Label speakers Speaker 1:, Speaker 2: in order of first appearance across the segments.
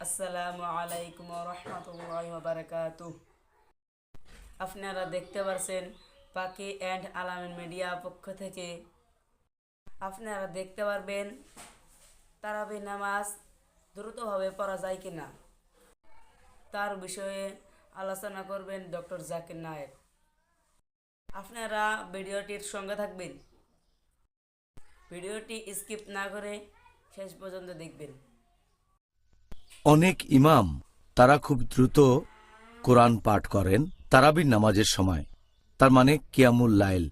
Speaker 1: আসসালামু আলাইকুম ওয়া রাহমাতুল্লাহি ওয়া বারাকাতুহু। আপনারা দেখতে পাচ্ছেন পাখি অ্যান্ড আলামিন মিডিয়া পক্ষ থেকে আপনারা দেখতে পারবেন তারাবি নামাজ দ্রুতভাবে পড়া যায় কিনা তার বিষয়ে আলোচনা করবেন ডক্টর জাকির নায়েক। আপনারা ভিডিওটির সঙ্গে থাকবেন, ভিডিওটি স্কিপ না করে শেষ পর্যন্ত দেখবেন।
Speaker 2: অনেক ইমাম তারা খুব দ্রুত কোরআন পাঠ করেন তারাবির নামাজের সময়, তার মানে কিয়ামুল লাইল।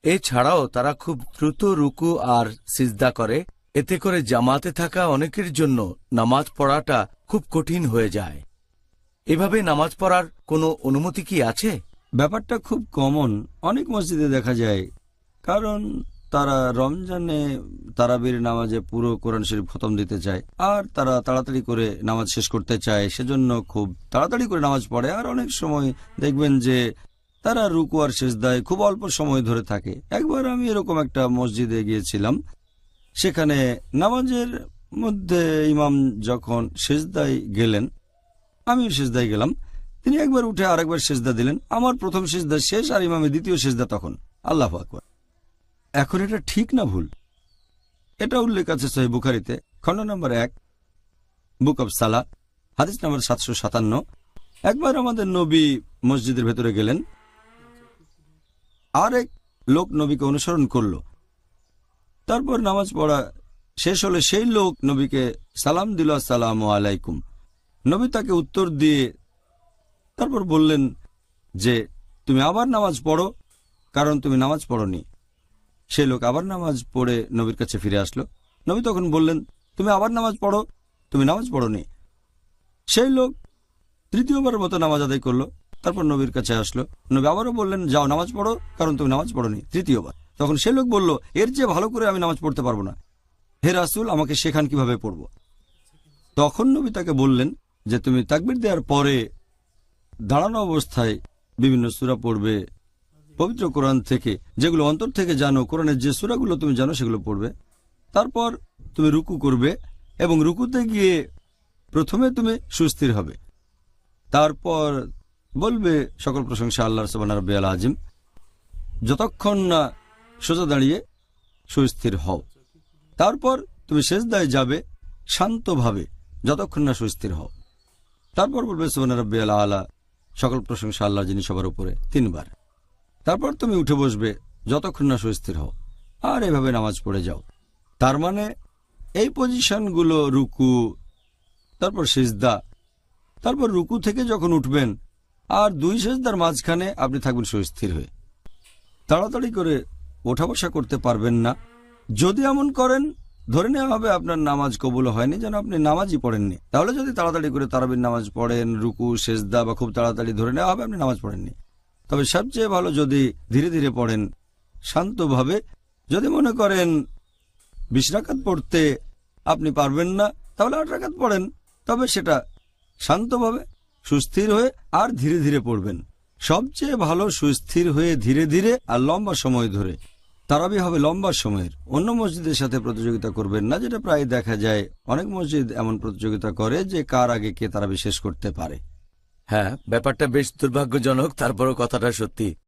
Speaker 2: এছাড়াও তারা খুব দ্রুত রুকু আর সিজদা করে, এতে করে জামাতে থাকা অনেকের জন্য নামাজ পড়াটা খুব কঠিন হয়ে যায়। এভাবে নামাজ পড়ার কোনো অনুমতি কি আছে?
Speaker 3: ব্যাপারটা খুব কমন, অনেক মসজিদে দেখা যায়, কারণ তারা রমজানে তারাবির নামাজে পুরো কোরআন শরীফ খতম দিতে চায় আর তারা তাড়াতাড়ি করে নামাজ শেষ করতে চায়, সেজন্য খুব তাড়াতাড়ি করে নামাজ পড়ে। আর অনেক সময় দেখবেন যে তারা রুকু আর সিজদায় খুব অল্প সময় ধরে থাকে। একবার আমি এরকম একটা মসজিদে গিয়েছিলাম, সেখানে নামাজের মধ্যে ইমাম যখন সিজদায় গেলেন, আমিও সিজদায় গেলাম। তিনি একবার উঠে আরেকবার সিজদা দিলেন। আমার প্রথম সিজদা শেষ আর ইমামের দ্বিতীয় সিজদা তখন। আল্লাহু আকবার। এখন এটা ঠিক না ভুল? এটা উল্লেখ আছে সহিহ বুখারীতে, খণ্ড নম্বর 1, বুক অব সালাহ, হাদিস নম্বর 757। একবার আমাদের নবী মসজিদের ভেতরে গেলেন, আরেক লোক নবীকে অনুসরণ করল। তারপর নামাজ পড়া শেষ হলে সেই লোক নবীকে সালাম দিল, আসসালামু আলাইকুম। নবী তাকে উত্তর দিয়ে তারপর বললেন যে তুমি আবার নামাজ পড়ো, কারণ তুমি নামাজ পড়নি। সেই লোক আবার নামাজ পড়ে নবীর কাছে ফিরে আসলো। নবী তখন বললেন, তুমি আবার নামাজ পড়ো, তুমি নামাজ পড়নি। সেই লোক তৃতীয়বারের মতো নামাজ আদায় করলো, তারপর নবীর কাছে আসলো। নবী আবারও বললেন, যাও নামাজ পড়ো, কারণ তুমি নামাজ পড়নি, তৃতীয়বার। তখন সেই লোক বলল, এর চেয়ে ভালো করে আমি নামাজ পড়তে পারবো না, হে রাসূল, আমাকে শেখান কিভাবে পড়ব। তখন নবী তাকে বললেন যে তুমি তাকবীর দেওয়ার পরে দাঁড়ানো অবস্থায় বিভিন্ন সূরা পড়বে পবিত্র কোরআন থেকে, যেগুলো অন্তর থেকে জানো, কোরআনের যে সূরাগুলো তুমি জানো সেগুলো পড়বে। তারপর তুমি রুকু করবে এবং রুকুতে গিয়ে প্রথমে তুমি সুস্থির হবে। তারপর বলবে সকল প্রশংসা আল্লাহর সুবহান রাব্বিয়াল আযীম, যতক্ষণ না সোজা দাঁড়িয়ে সুস্থির হও। তারপর তুমি সিজদায় যাবে শান্তভাবে, যতক্ষণ না সুস্থির হও। তারপর বলবে সুবহান রাব্বিয়াল আলা, সকল প্রশংসা আল্লাহ যিনি সবার উপরে, 3 বার। তারপর তুমি উঠে বসবে যতক্ষণ না সুস্থির হও, আর এভাবে নামাজ পড়ে যাও। তার মানে এই পজিশনগুলো, রুকু, তারপর সিজদা, তারপর রুকু থেকে যখন উঠবেন আর 2 সিজদার মাঝখানে আপনি থাকবেন সুস্থির হয়ে। তাড়াতাড়ি করে ওঠা বসা করতে পারবেন না। যদি এমন করেন, ধরে নেওয়া হবে আপনার নামাজ কবুল হয়নি, যেন আপনি নামাজই পড়েননি। তাহলে যদি তাড়াতাড়ি করে তারাবির নামাজ পড়েন, রুকু সিজদা বা খুব তাড়াতাড়ি, ধরে নেওয়া হবে আপনি নামাজ পড়েননি। তবে সবচেয়ে ভালো যদি ধীরে ধীরে পড়েন, শান্তভাবে। যদি মনে করেন 20 রাকাত পড়তে আপনি পারবেন না, তাহলে 8 রাকাত পড়েন, তবে সেটা শান্তভাবে, সুস্থির হয়ে আর ধীরে ধীরে পড়বেন। সবচেয়ে ভালো সুস্থির হয়ে ধীরে ধীরে আর লম্বা সময় ধরে। তারাবি হবে লম্বা সময়ের। অন্য মসজিদের সাথে প্রতিযোগিতা করবেন না, যেটা প্রায় দেখা যায়। অনেক মসজিদ এমন প্রতিযোগিতা করে যে কার আগে কে তারাবি শেষ করতে পারে।
Speaker 2: হ্যাঁ, ব্যাপারটা বেশ দুর্ভাগ্যজনক, তারপরও কথাটা সত্যি।